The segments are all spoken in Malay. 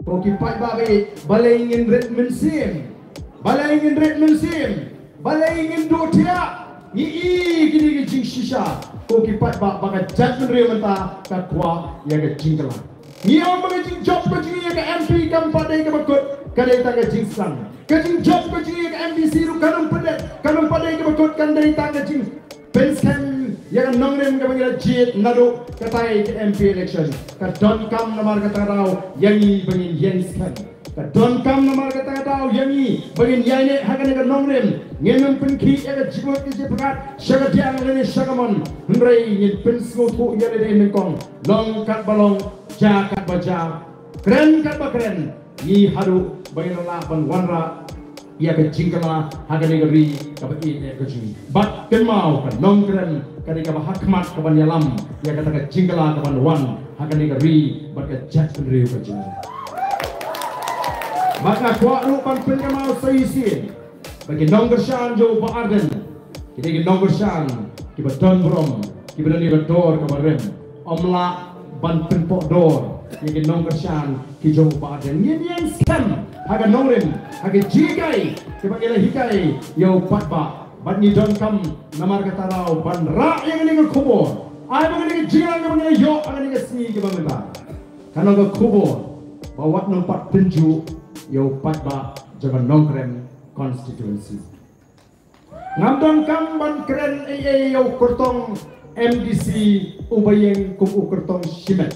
Okipat babi balai ingin Redmond Sim, balai ingin Redmond Sim, balai ingin Dotia, gini jing shisha. Okipat bab bagai judgment real mentah kakwa yang ke jingkala. Yang bagai jing job ke jing yang ke MP kampat yang ke bakut kadai tangga jing sang. Ke jing job ke jing yang ke MDC ru kanum pada yang ke bakut kadai tangga jing penskan yang nongrem ke bangira jit nadu katai ke MP election. Ka don kam namar kata rau yangi bangin yenskan. Ka don kam namar kata rau yangi bangin yaine hakan ke nongrem ngenum penki aga jibot ke jepat syaga diang lene syagamon hrei ngin pensgo tu yale de mengkong long kat balong ja kat baja keren kat bakren ni hadu bangin la ban wanra ia ke jingkala hagan negeri kapati ke jimi bat kemau kan nongkren kadika hakmat kaban yalam ia kata ke jingkala kaban wan hagan negeri bat ke jat negeri ke jimi maka kuat lu pan kemau saisin bagi nonggershan jo ba arden kini nonggershan kiba don brom kiba ni dor kabarem omla ban penpok dor yang nonggershan ki jo ba arden yang scam haga nongren haga jigai kepanggil hikai yo patba ban ni don kam namar kata rau ban ra yang ni kubur ai bang ni jigai bang ni yo ang ni sni ke bang ba kana ga kubur bawat nompat penju yo patba jaga nongren constituency ngamdong kam ban keren yo kurtong MDC ubayeng kum kurtong simet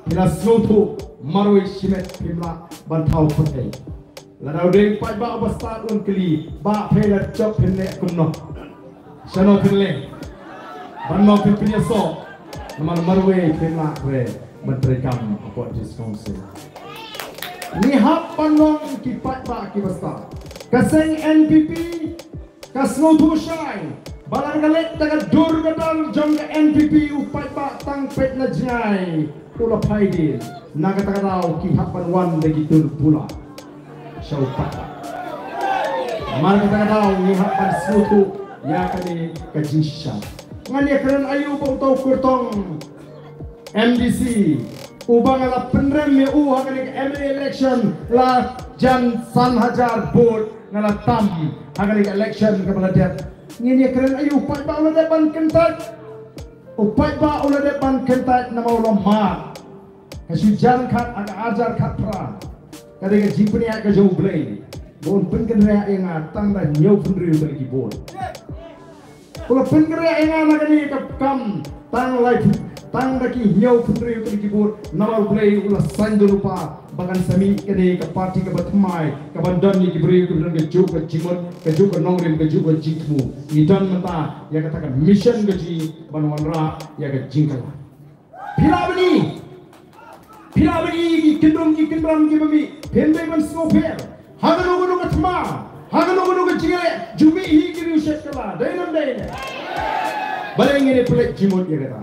ila slotu maroi simet pimla ban thau putei la ding pai ba abasta un kli ba phela chop phene kumno sano phele ban no phipnya so namar maroi pimla re menteri kam apa diskonsi ni hap panong ki pai ba ki basta kaseng NPP kasno tu shine balang galet taga dur gadal jong NPP upai ba tang pet na jai pula paidil naga taga dau ki hapan wan lagi tur pula show pat mar taga dau ni hapan sutu ya kali kajisha ngani keren ayu bau tau kurtong MDC ubang ala penrem me u hakani MLA election la jan san hajar board ngala tam hakani election kepala dia ngini keren ayu upai ba ulah depan kentat upai ba ulah depan kentat nama ulah ma kasujan kat aga ajar kat pra kadang jimpni aga jauh blay bon pengenrea yang atang dan nyau pendiri bagi bon ulah pengenrea yang agani kam tang life tang daki nyau pendiri bagi bon nama blay ulah sandu lupa bahkan sami kene ke parti ke batmai ke bandan ni diberi ke dan ke juk ke jimot ke juk ke nongrim ke juk ke jikmu ni dan menta ya katakan mission ke ji banwanra ya ke jingkala pila bani kendong ki kendram ki babi pembe ban sofer hagano ke tma hagano ke jingale jumi hi ki ruset kala dainam daine baleng ni plek jimot ya kata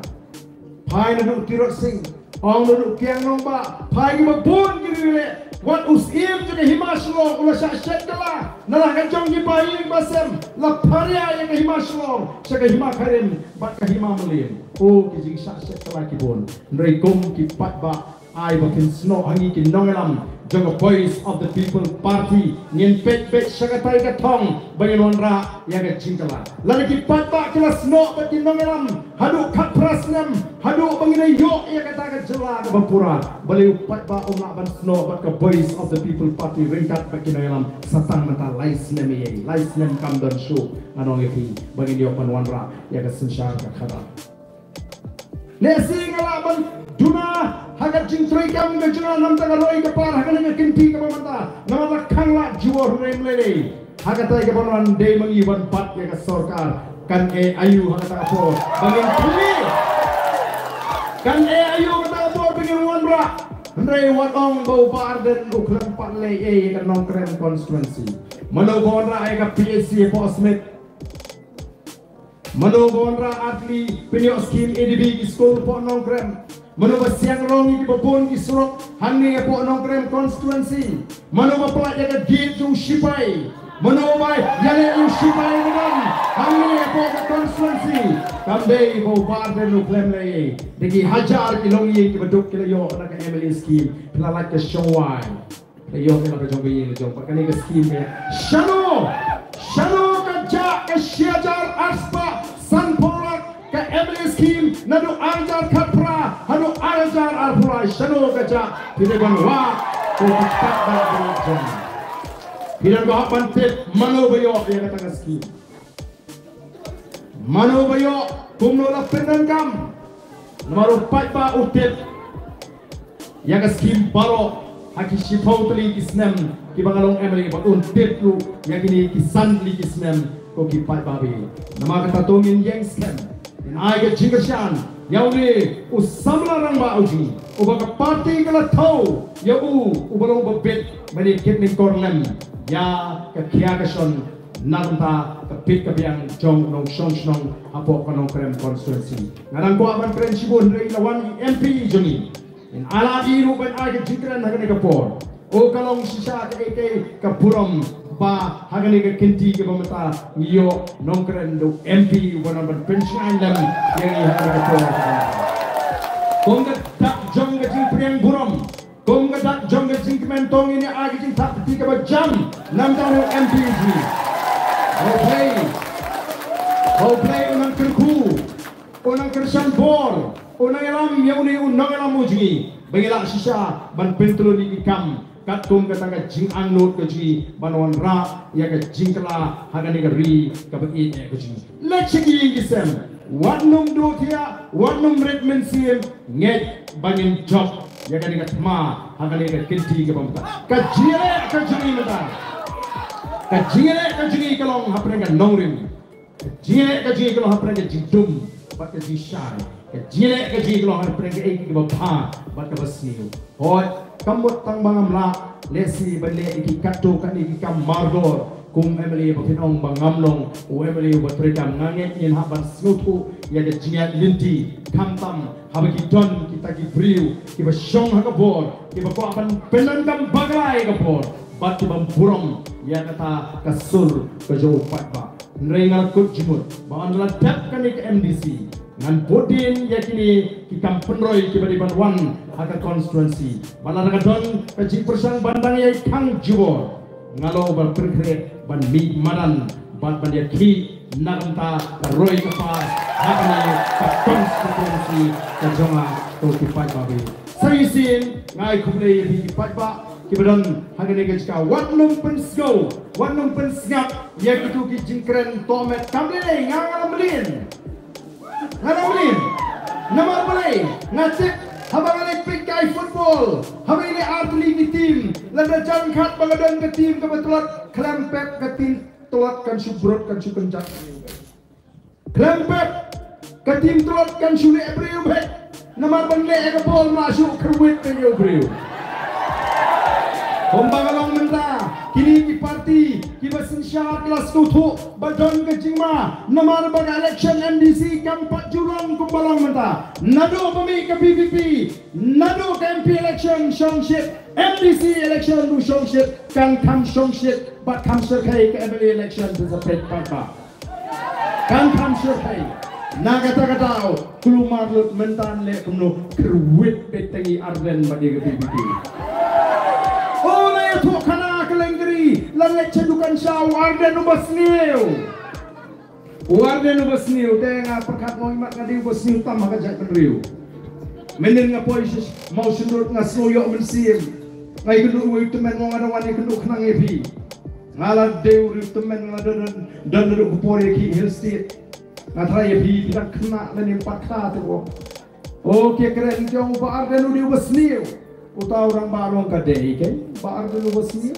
pai na tirot sing Orang duduk kiang nombak, pagi babon kiri le. Wan usim jadi himaslo, ulah syasyak kala. Nalah kacang di bayi basem, laparia yang himaslo, syaga himakarim, bat kahima melim. Oh kijing syasyak kala kibon. Nerikom kipat ba, ai bakin snow hangi kinongelam. Jaga voice of the people party ngin pet syaga tai katong bagi nonra yang kecingkala. Lalu kipat ba kelas snow bakin nongelam. Hadu kat prasnem, hadu bangina yo ia kata jela ke Bampura. Beli upat ba nak ban snow bat ke voice of the people party ringkat bakin nongelam satang mata lais nemi lais nem kam don show anong iki bagi dia panwanra yang kesensyang ke khada. Nesi ngalaban duna hagat jingtroi kam ke juna nam tanga roi ke par hagat ke kinti ke pamanta nama kang la jiwa rem lele hagat tai ke panwan de mengiban pat ya ke sorkar kan ayu hagat apa bangin kumi kan ayu kata apa bangin wanra Andre wadong bau barden uklan pat le ke nongkrem constituency mano wanra ke PSC Posmit Mano gondra atli penyo skim EDB school po nongkrem. Mano ba siang rongi ki babon ki surok hangi po nongkrem constituency. Mano ba pala jaga gate yung sipai. Mano ba yale yung sipai naman hangi po constituency. Kambe bo barden no klem lay. Digi hajar ki longi ki baduk ki layo na ka MLA scheme. pelalak ke Shawai. Ayo kita ke jombi ini jom. Pakai ni ke scheme Shano kerja ke Syajar Aspa Sanporak ke Emily scheme nadu Ajar Kapra hadu Ajar Arpura Shano kerja kita banwa ko tak dah Hilang ko pantit Mano Bayo yang kata scheme Mano Bayo kumnola penangkam Nomor 4 ba utit yang scheme baro haki shipau tali kisnem ki bangalong emily ba utit lu yang ini kisan li kisnem ko ki 5 babi nama kata tongin yang scam in ai ke jingashan yauni usamla rang ba uji ubaga party kala thau ya ubalong babet mani kitning korlem ya ka kiagason nanta kapit kabiang jong nong shong apo kanong krem constituency ngarang ko aban prinsipon rei lawan MP jongi in ala iru ben age jikran hagani kapor o kalong sisa ke kapurom ba hagani ke kinti ke pamata ngiyo nong krem do MP wana ban pension lam yang hagani kapor kong dak jong ke jikran burom kong dak jong ke jikmen tong ini age jing tak tiga jam nam tahu MP ji play unang kerku, unang kersan bor, unang elam yauni unang elam uji. Bagaimana sisa ban pentulu ni ikam kat kum kata jing angnut keji banwan ra ya ke jingkala hagani gari kabut ini keji. Let's begin kisem. Wat num do tia, wat num redmen sim nget bangin job ya ke ma hagani ke kinti ke bamta. Kajire kajiri mata. Kajire kalong hapre ka nongrim kajire kalong hapre ka jidum bat ka jishai kajire kalong hapre ka ek ka bha bat ka basniu hoy kamot tang bangam la lesi bale iki katto kan iki kam mardor kum emily bakinong bangamlong o emily batredam nganget yin haban snutu ya de jinya linti kamtam habaki don kita ki briu ki ba shong ha ka bor ki ba ko aban penandam bagai ka bor bat ki bam burong ya kata kasur kejo patba nrengal kut jimut ba andala tap kan ke MDC ngan bodin yakini ki kampenroi ki bari ban haka constituency bala daga don ka jing persang bandang ya kang jibor ngalo bal perkre ban mi maran ban ban ya ki naganta roi ka pa haka ni ka constituency ka jonga to ki patba be sarisin ngai kumle ki patba Kibadan hagani kajka watnum pensgo watnum pensngap ya kitu ki jingkren tomet kamle ngala melin nama boleh ngacik habang pikai football habang ini atlet di tim lada jangkat bangadan ke tim kebetulan klempet ke tim telat kan subrot kan sukencak klempet ke tim telat kan sulit beriu bet nama bangle ke bol masuk kerwit ke beriu Pembangalong menta kini ki parti ki basin syarat kelas tutu badon ke jingma nomor bag election MDC kampat jurang pembalong menta nado pemi ke PVP nado ke MP election shongship MDC election du shongship kan kam shongship bat kam serkai ke MLA election tu sepet papa kan kam serkai naga tagatao kelumar lut mentan le kumno kerwit petengi arden bagi ke PVP oleh tu kana kelengri langit cedukan syau arden ubasniu dengan perkat mau imat ngadi ubasniu tam maka jat penriu menen ngapoi mau sundut ngasoyo mensim ngai gendu wi temen mau ngada wani gendu kena ngepi ngala deu ri temen ngada dan duduk kupore ki hill state ngatra yepi tidak kena dan empat kata tu oke keren jong ba arden ubasniu utau orang barong kadei kan baar dulu wasniu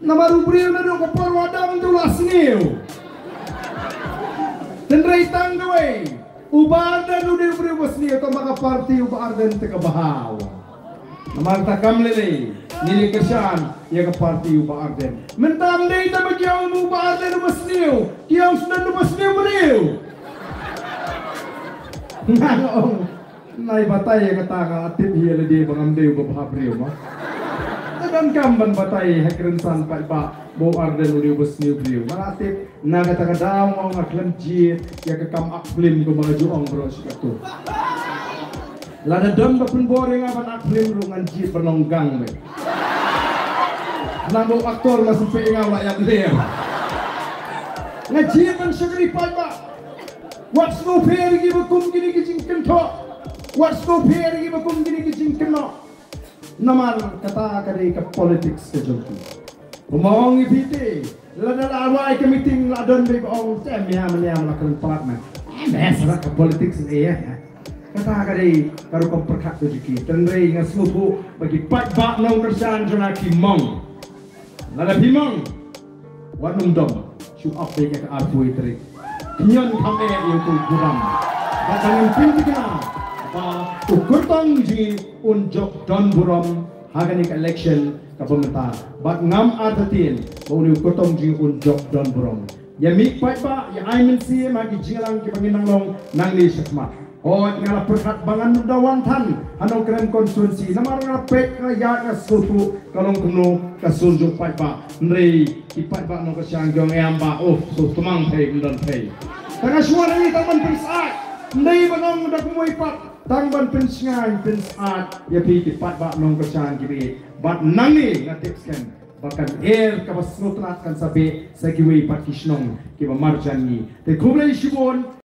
nama rubriu na do ko parwadam tu lasniu dan reitang doi ubar dan rubriu wasniu to maka parti ubar dan te kabahaw nama ta kamlele nili kersan ya ke parti ubar dan mentam dei ta bagiau ubar dan wasniu kiau sudah wasniu beriu ngong nai batai yang kata atip hiya ledi bangamdeu babhabriu mah dan kamban batai hakren san pai ba bo arden udi besniu briu atip na kata kadang mau ngaklen ji ya ke kam aklim ko mga juong bro sikatu Lada dam ba pun boring aban aklim rungan jit bernonggang be. Namo aktor masih pengen awak yang dia. Ngajit man syagri ba. What's no fair gi bakum gini gijing kento. What's no fair gi bakum gini gijing keno. Namar kata kadai ke politics ke jongki. Ngomong ipiti. Lada lawai ke meeting ladon be ong temya meniam lakukan partner. Mesra ke politics ni ya. Kata kadai karu kom perkat rezeki. Tenrei ngasubu bagi pat bak nong kerjaan jona kimong. Lada bimong. Wanung dom. Shu apa ke arfui teri. Nyon kame itu guram. Bahkan yang pintu kena. Apa ukur tangji unjuk don buram haganik election kabumeta. Bak ngam artatin bauli ukur tangji unjuk don buram. Ya mik pai ba ya aimen si magi jingalang ki panginang long nang ni sekmat. Oh ngala perkat bangan dawan tan hanong keren konstituensi namar ngala pek ya ka sutu kalong kuno ka surjuk pai ba nrei ki pai ba no ka syangyong amba oh so tumang thei ndon thei tanga suara ni taman pinsat nrei banong da kumoi pat tangban pinsngai pinsat ya pi ki pai ba no ka syang ki bat nangi ngatik sken bahkan air kabas nutrat kan sabe sa kiwi pat kisnong ki ba marjan ni te kublai shibon